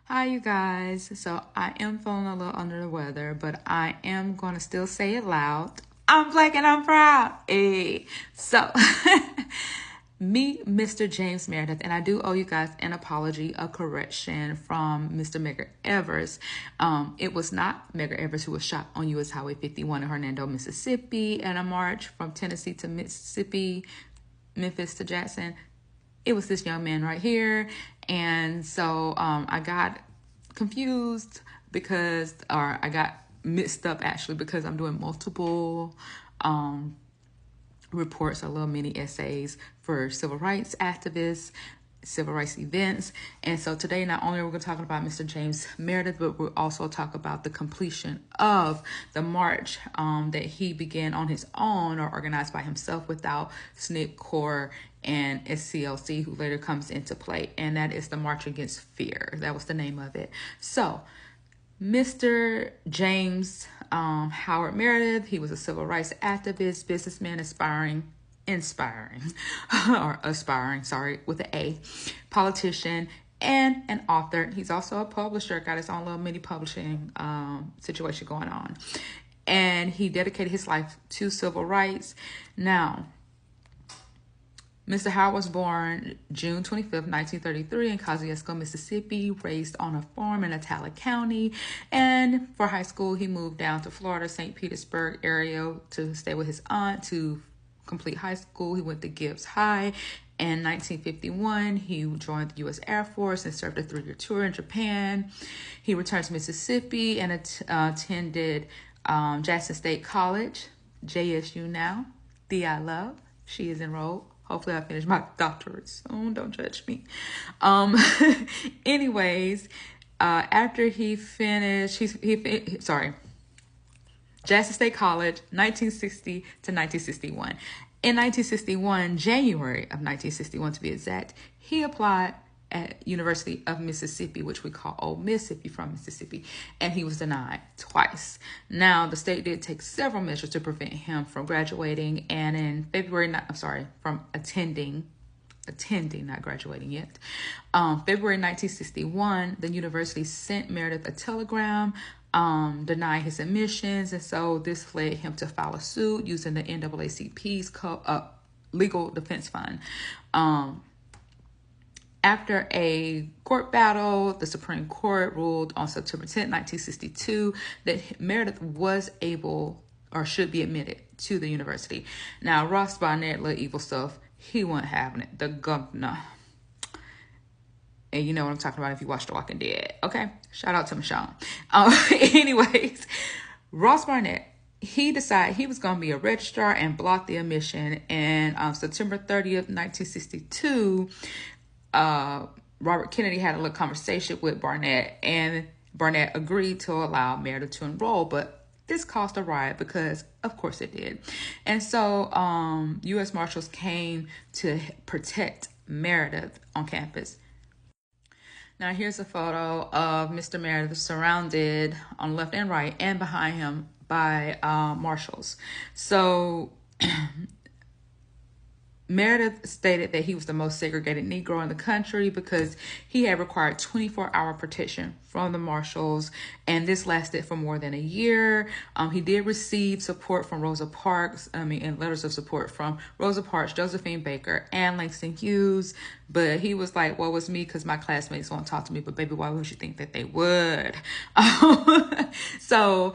Hi, you guys. So I am feeling a little under the weather, but I am going to still say it loud. I'm Black and I'm proud. Hey. So, me, Mr. James Meredith, and I do owe you guys an apology, a correction from Mr. Medgar Evers. It was not Medgar Evers who was shot on U.S. Highway 51 in Hernando, Mississippi, in a march from Tennessee to Mississippi, Memphis to Jackson. It was this young man right here. And so I got confused or I got mixed up actually because I'm doing multiple reports or little mini essays for civil rights activists, civil rights events. And so today, not only are we going to talk about Mr. James Meredith, but we'll also talk about the completion of the march that he began on his own or organized by himself without SNCC, CORE, and SCLC, who later comes into play. And that is the March Against Fear. That was the name of it. So Mr. James Howard Meredith, he was a civil rights activist, businessman, with an A, politician, and an author. He's also a publisher, got his own little mini publishing situation going on. And he dedicated his life to civil rights. Now, Mr. Howard was born June 25th, 1933 in Kosciuszko, Mississippi, raised on a farm in Atala County. And for high school, he moved down to Florida, St. Petersburg area to stay with his aunt to complete high school. He went to Gibbs High. In 1951, he joined the U.S. Air Force and served a 3-year tour in Japan. He returned to Mississippi and attended Jackson State College, JSU now, the I love. She is enrolled. Hopefully I finish my doctorate soon. Don't judge me. Anyways, after he finished, Jackson State College, 1960 to 1961. In 1961, January of 1961 to be exact, he applied at University of Mississippi, which we call Ole Miss if you're from Mississippi, and he was denied twice. Now, the state did take several measures to prevent him from graduating, and in from attending, not graduating yet. February 1961, the university sent Meredith a telegram denying his admissions, and so this led him to file a suit using the NAACP's legal defense fund. After a court battle, the Supreme Court ruled on September 10, 1962, that Meredith was able or should be admitted to the university. Now, Ross Barnett, little evil stuff, he wasn't having it. The governor. And you know what I'm talking about if you watch The Walking Dead. Okay? Shout out to Michonne. Anyways, Ross Barnett, he decided he was going to be a registrar and block the admission. And on September 30th, 1962, Robert Kennedy had a little conversation with Barnett, and Barnett agreed to allow Meredith to enroll, but this caused a riot because, of course, it did. And so U.S. Marshals came to protect Meredith on campus. Now, here's a photo of Mr. Meredith surrounded on left and right and behind him by marshals. So Meredith stated that he was the most segregated Negro in the country because he had required 24-hour protection from the marshals, and this lasted for more than a year. He did receive support from and letters of support from Rosa Parks, Josephine Baker, and Langston Hughes, but he was like, woe was me because my classmates won't talk to me, but baby, why would you think that they would? So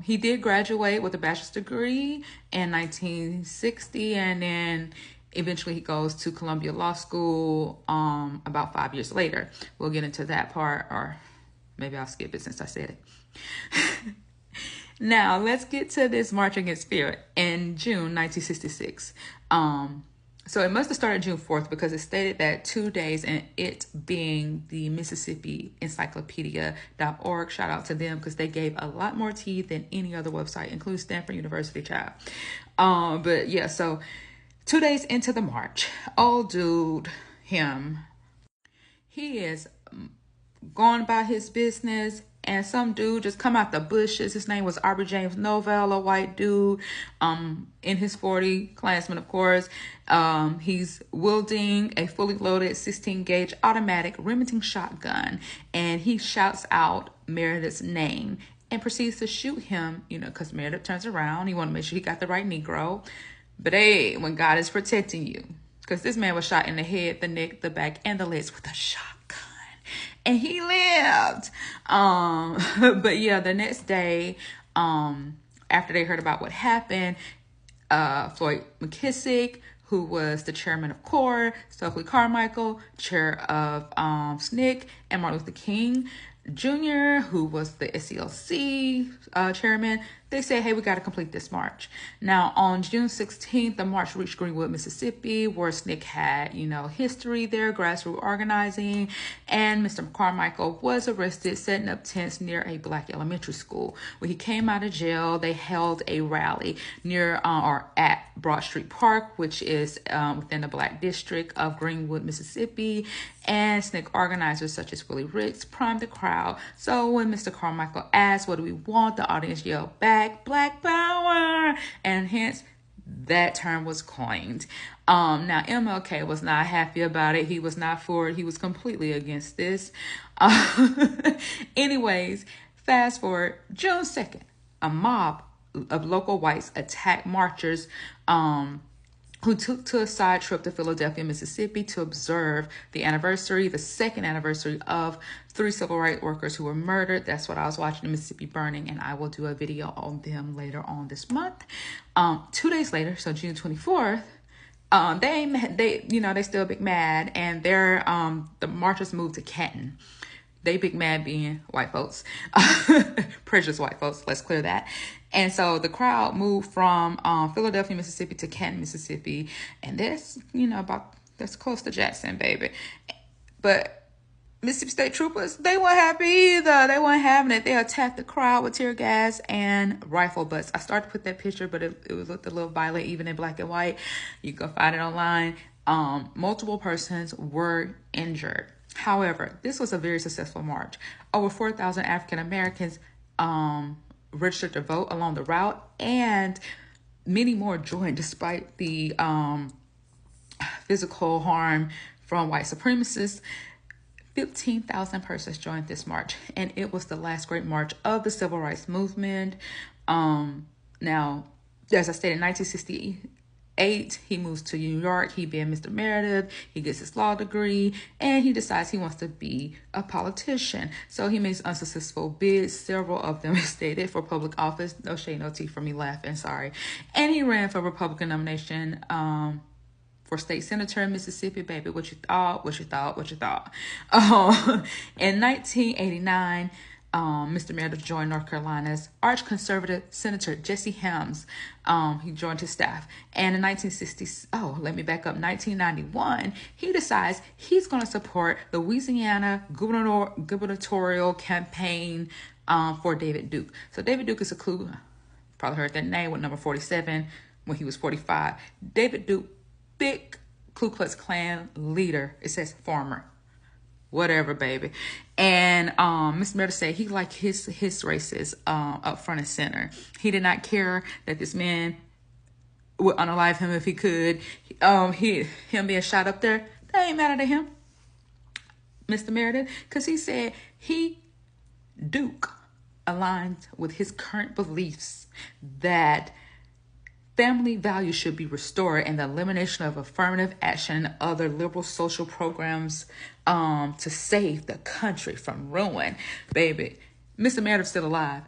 he did graduate with a bachelor's degree in 1960, and then eventually he goes to Columbia Law School about 5 years later. We'll get into that part, or maybe I'll skip it since I said it. Now, let's get to this March Against Fear in June 1966. So it must have started June 4th because it stated that 2 days, and it being the Mississippi Encyclopedia.org. Shout out to them because they gave a lot more tea than any other website, including Stanford University, child. But yeah, so 2 days into the march, old dude, he is going about his business, and some dude just come out the bushes. His name was Aubrey James Novell, a white dude, in his 40, Klansman, of course. He's wielding a fully loaded 16-gauge automatic Remington shotgun, and he shouts out Meredith's name and proceeds to shoot him, because Meredith turns around. He want to make sure he got the right Negro. But hey, when God is protecting you, because this man was shot in the head, the neck, the back, and the legs with a shotgun. And he lived. But yeah, the next day, after they heard about what happened, Floyd McKissick, who was the chairman of CORE, Stokely Carmichael, chair of SNCC, and Martin Luther King Jr., who was the SCLC chairman, they said, hey, we got to complete this march. Now, on June 16th, the march reached Greenwood, Mississippi, where SNCC had, history there, grassroots organizing, and Mr. Carmichael was arrested setting up tents near a black elementary school. When he came out of jail, they held a rally near or at Broad Street Park, which is within the black district of Greenwood, Mississippi, and SNCC organizers such as Willie Ricks primed the crowd. So when Mr. Carmichael asked, what do we want? The audience yelled back, Black Power, and hence that term was coined. Now MLK was not happy about it. He was not for it. He was completely against this. Anyways, fast forward June 2nd, a mob of local whites attacked marchers who took to a side trip to Philadelphia, Mississippi to observe the second anniversary of 3 civil rights workers who were murdered. That's what I was watching, the Mississippi burning, and I will do a video on them later on this month. 2 days later, so June 24th, they still big mad, and the marchers moved to Canton. They big mad being white folks, prejudiced white folks. Let's clear that. And so the crowd moved from Philadelphia, Mississippi to Canton, Mississippi. And that's, that's close to Jackson, baby. But Mississippi State Troopers, they weren't happy either. They weren't having it. They attacked the crowd with tear gas and rifle butts. I started to put that picture, but it looked a little violent, even in black and white. You can find it online. Multiple persons were injured. However, this was a very successful march. Over 4,000 African Americans registered to vote along the route, and many more joined despite the physical harm from white supremacists. 15,000 persons joined this march, and it was the last great march of the civil rights movement. Now, as I stated, in 1968, he moves to New York. He being Mr. Meredith, he gets his law degree, and he decides he wants to be a politician. So he makes unsuccessful bids. Several of them stated for public office. No shade, no tea for me laughing, sorry. And he ran for Republican nomination for state senator in Mississippi. Baby, what you thought? In 1989, Mr. Meredith joined North Carolina's arch-conservative Senator Jesse Helms. He joined his staff. And in 1991, he decides he's going to support the Louisiana gubernatorial campaign for David Duke. So David Duke is probably heard that name, with number 47 when he was 45. David Duke, big Ku Klux Klan leader. It says former. Whatever, baby. And Mr. Meredith said he liked his races up front and center. He did not care that this man would unalive him if he could. Him being shot up there, that ain't matter to him, Mr. Meredith, because he said Duke aligned with his current beliefs that family values should be restored, and the elimination of affirmative action and other liberal social programs to save the country from ruin. Baby, Mr. Meredith's still alive,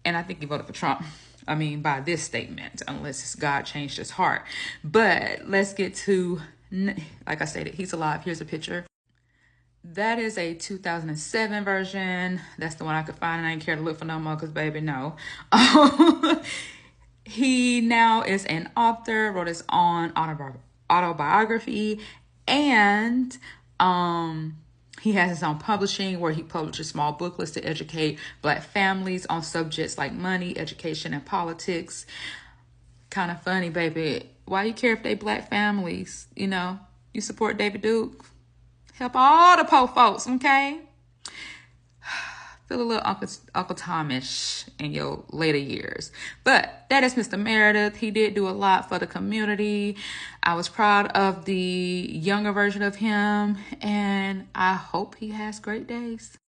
and I think he voted for Trump. I mean, by this statement, unless God changed his heart. But let's get to, like I stated, he's alive. Here's a picture. That is a 2007 version. That's the one I could find, and I didn't care to look for no more because, baby, no. He now is an author, wrote his own autobiography, and he has his own publishing where he publishes small booklets to educate Black families on subjects like money, education, and politics. Kind of funny, baby. Why you care if they Black families? You support David Duke. Help all the poor folks, okay? feel a little Uncle Tomish in your later years. But that is Mr. Meredith. He did do a lot for the community. I was proud of the younger version of him, and I hope he has great days.